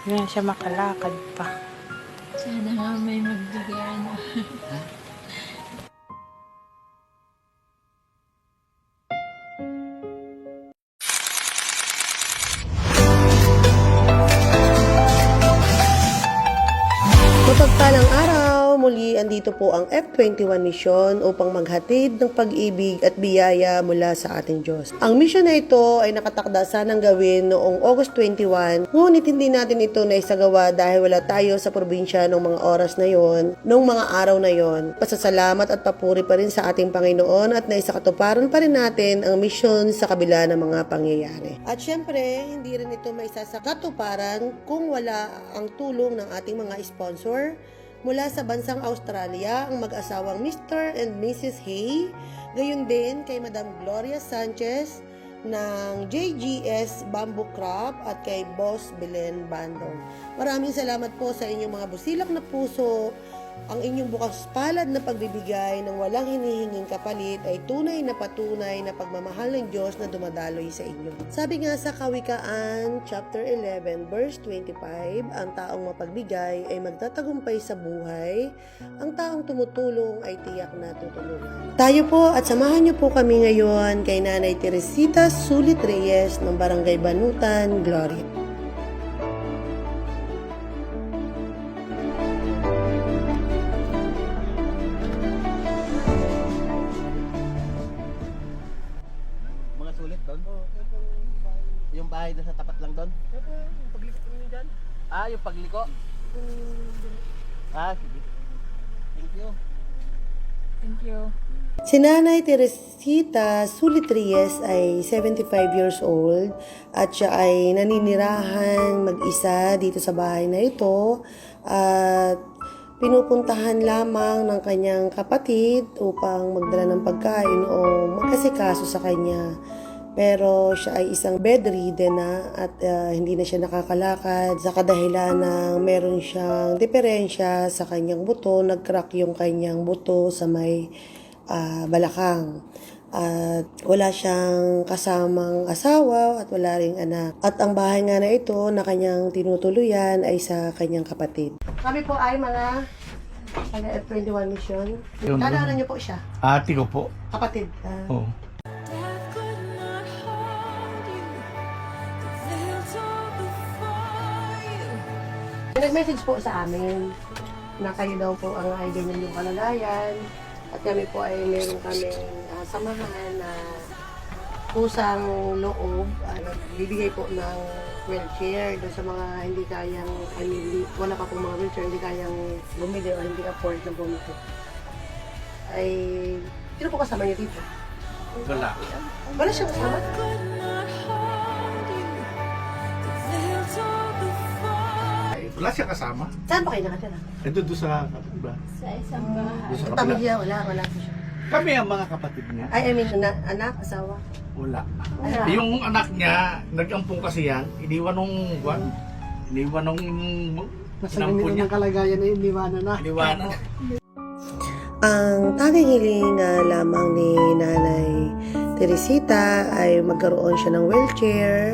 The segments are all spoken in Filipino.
Hindi na siya makalakad pa. Sana nga may magbigay na. Mapagpalang araw, muli andito po ang F21 mission upang maghatid ng pag-ibig at biyaya mula sa ating Diyos. Ang mission na ito ay nakatakda sanang gawin noong August 21, ngunit hindi natin ito naisagawa dahil wala tayo sa probinsya noong mga oras na yon, noong mga araw na yon. Pasasalamat at papuri pa rin sa ating Panginoon at naisakatuparan pa rin natin ang mission sa kabila ng mga pangyayari. At syempre, hindi rin ito maisasakatuparan kung wala ang tulong ng ating mga sponsor. Mula sa bansang Australia, ang mag-asawang Mr. and Mrs. Hay, gayon din kay Madam Gloria Sanchez ng JGS Bamboo Crop at kay Boss Belen Bandong. Maraming salamat po sa inyong mga busilak na puso. Ang inyong bukas palad na pagbibigay ng walang hinihinging kapalit ay tunay na patunay na pagmamahal ng Diyos na dumadaloy sa inyo. Sabi nga sa Kawikaan, chapter 11, verse 25, ang taong mapagbigay ay magtatagumpay sa buhay, ang taong tumutulong ay tiyak na tutulungan. Tayo po at samahan niyo po kami ngayon kay Nanay Teresita Sulit Reyes ng Barangay Banutan, Gloria. Sulit doon? Yung bahay doon sa tapat lang doon? Yung pagliko niyo dyan? Yung pagliko? Sige. Thank you. Thank you. Si Nanay Teresita Sulit Reyes ay 75 years old at siya ay naninirahan mag-isa dito sa bahay na ito at pinupuntahan lamang ng kanyang kapatid upang magdala ng pagkain o magkasikaso sa kanya. Pero siya ay isang bedridden na at hindi na siya nakakalakad sa kadahilan ng meron siyang diferensya sa kanyang buto. Nag-crack yung kanyang buto sa may balakang. At wala siyang kasamang asawa at wala ring anak. At ang bahay nga na ito na kanyang tinutuluyan ay sa kanyang kapatid. Kami po ay mga F21 mission. Kailangan niyo po siya. Ate ko po. Kapatid. Oo. Nag-message po sa amin na kayo daw po ang ay ganyan yung kalagayan at kami po ay meron kaming samahan na pusang loob bibigay po ng wheelchair doon sa mga hindi kayang wala pa pong mga wheelchair hindi kayang bumili o hindi afford na bumili ay sino po kasama niyo dito? Wala siya kasama? Wala siya kasama. Saan ba kayo nakatira? Ito doon sa iba. Sa isang bahay. Doon sa Sa kabila. pamilya, wala po siya. Kami ang mga kapatid niya. I mean, anak, asawa. Wala. Wala. Yung anak niya, nag-ampong kasi yan. Iniwan nung Nasa ganito ng kalagayan na iniwanan na. Iniwanan. Ang tanging hiling lamang ni Nanay Teresita ay magkaroon siya ng wheelchair,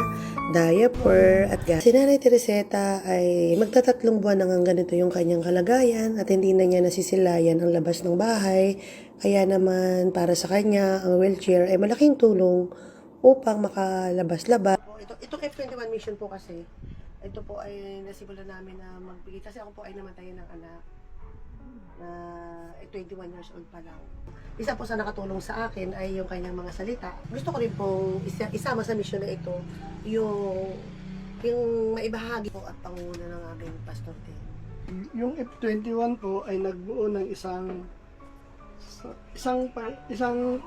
diaper, at gas. Si Nanay Teresita ay magtatatlong buwan nang ganito yung kanyang kalagayan at hindi na niya nasisilayan ang labas ng bahay. Kaya naman para sa kanya, ang wheelchair ay malaking tulong upang makalabas-labas. Ito F21 mission po kasi. Ito po ay nasimulan namin na magbigay kasi ako po ay namatayan ng anak na 21 years old pa lang. Isa po sa nakatulong sa akin ay yung kanyang mga salita. Gusto ko rin pong isama sa mission na ito yung maibahagi po at panguna ng aking pastor din. Yung F21 po ay nagbuo ng isang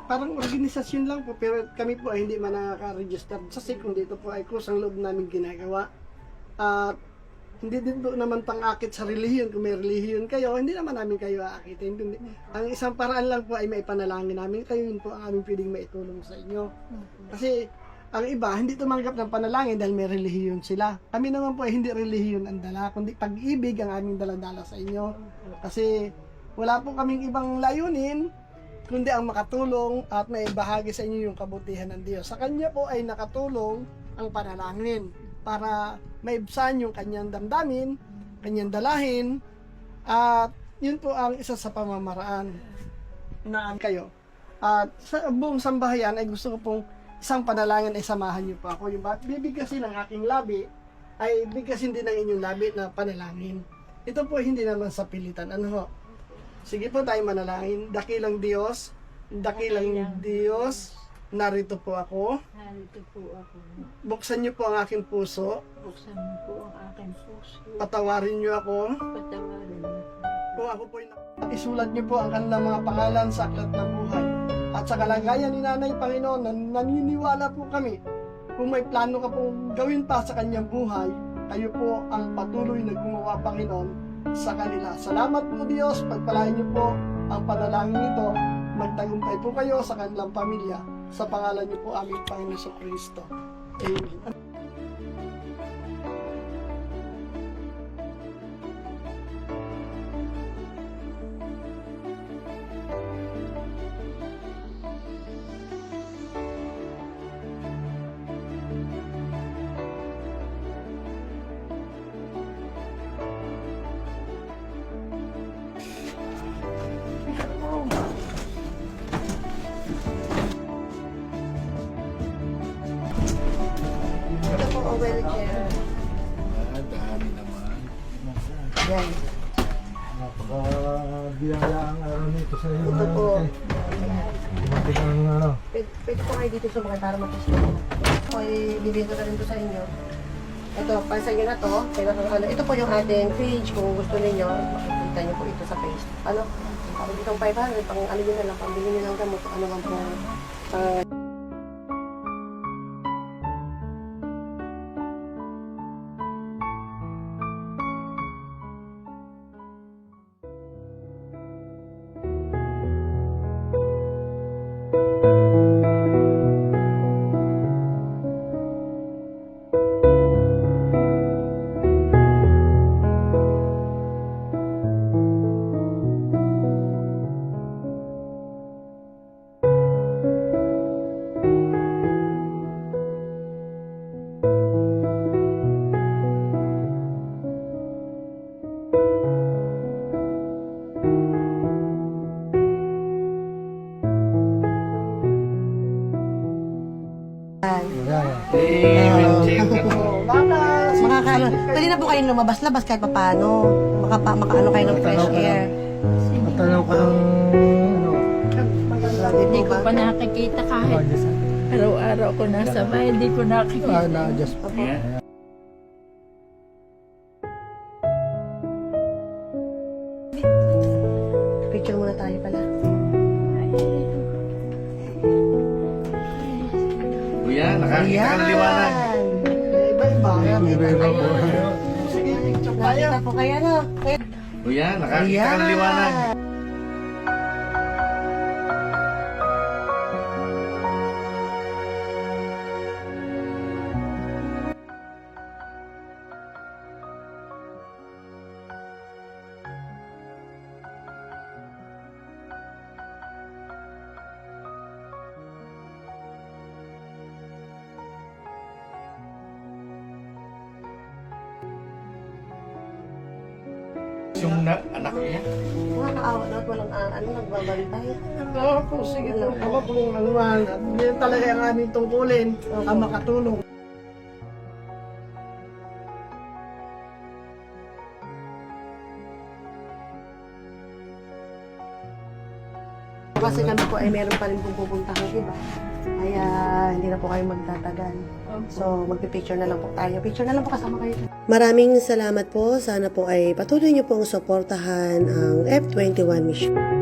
parang organisasyon lang po pero kami po ay hindi man nakaka-register sa SIC kundi ito po ay kusang loob namin ginagawa. At hindi din po naman pang-akit sa relihiyon. Kung may relihiyon kayo, hindi naman namin kayo aakitin. Ang isang paraan lang po ay maipanalangin namin. Kayo yun po ang aming pwedeng maitulong sa inyo. Kasi ang iba, hindi tumanggap ng panalangin dahil may relihiyon sila. Kami naman po ay hindi relihiyon ang dala, kundi pag-ibig ang aming daladala sa inyo. Kasi wala po kaming ibang layunin, kundi ang makatulong at maibahagi sa inyo yung kabutihan ng Diyos. Sa Kanya po ay nakatulong ang panalangin. para maibsan yung kanyang damdamin, kanyang dalahin, at yun po ang isa sa pamamaraan na kayo. At sa buong sambahayan ay gusto ko pong isang panalangin ay samahan niyo po ako. Yung bibigkasin ng aking labi ay bigkasin din ng inyong labi na panalangin. Ito po hindi naman sa pilitan. Ano ho? Sige po tayo manalangin. Dakilang Diyos, narito po ako. Narito po ako. Buksan niyo po ang aking puso. Buksan mo po ang aking puso. Patawarin niyo ako. Patawarin mo po. Kung ako po isulat niyo po ang kanilang mga pangalan sa aklat ng buhay. At sa kalagayan ni Nanay Panginoon, naniniwala po kami, kung may plano ka pong gawin pa sa kanyang buhay, kayo po ang patuloy na gumawa, Panginoon, sa kanila. Salamat po Diyos, pagpalain niyo po ang panalangin nito, magtagumpay po kayo sa kanilang pamilya, sa pangalan niyo po aming Panginoon Kristo. Amen. Ito po ang wheelchair. Dami naman. Yan. Napaka-biyaya ang araw nito sa iyo. Ito po. Dumating ang ano. Pwede po kayo dito sumakay para mag-isip. Ito ay bibigyan ko na rin po sa inyo. Ito, para sa inyo na to. Ito po yung ating page. Kung gusto niyo makikita niyo po ito sa page. Ano? Sabi ditong 500, pang ano nyo na lang, pambili nyo ng gamot. Ano lang po. Makakaano. Pwede na po kayong lumabas-labas kahit paano. Makaano kayo ng fresh air. Matanaw ka ng ano. Hindi ko pa nakikita kahit araw-araw ko nasa bahay, hindi ko nakikita. Na-adjust pa. Picture muna tayo pala. Kuya, nakakita ka ng liwanag. Iba-iba. Iba-iba po. Sige, picture tayo. Nakita po kayo, no? Kuya, nakakita ka ng liwanag. Yung anak niya. Nakakaawa na at walang nagbabantay. Ako, sige po. Ako po yung manual. At yun talaga ang aming tungkulin. Ang makatulong. Kasi kami po ay meron pa rin pong pupuntahan iba. Kaya hindi na po kayo magtatagal. So, magpipicture na lang po tayo. Picture na lang po kasama kayo. Maraming salamat po. Sana po ay patuloy niyo pong suportahan ang F21 mission.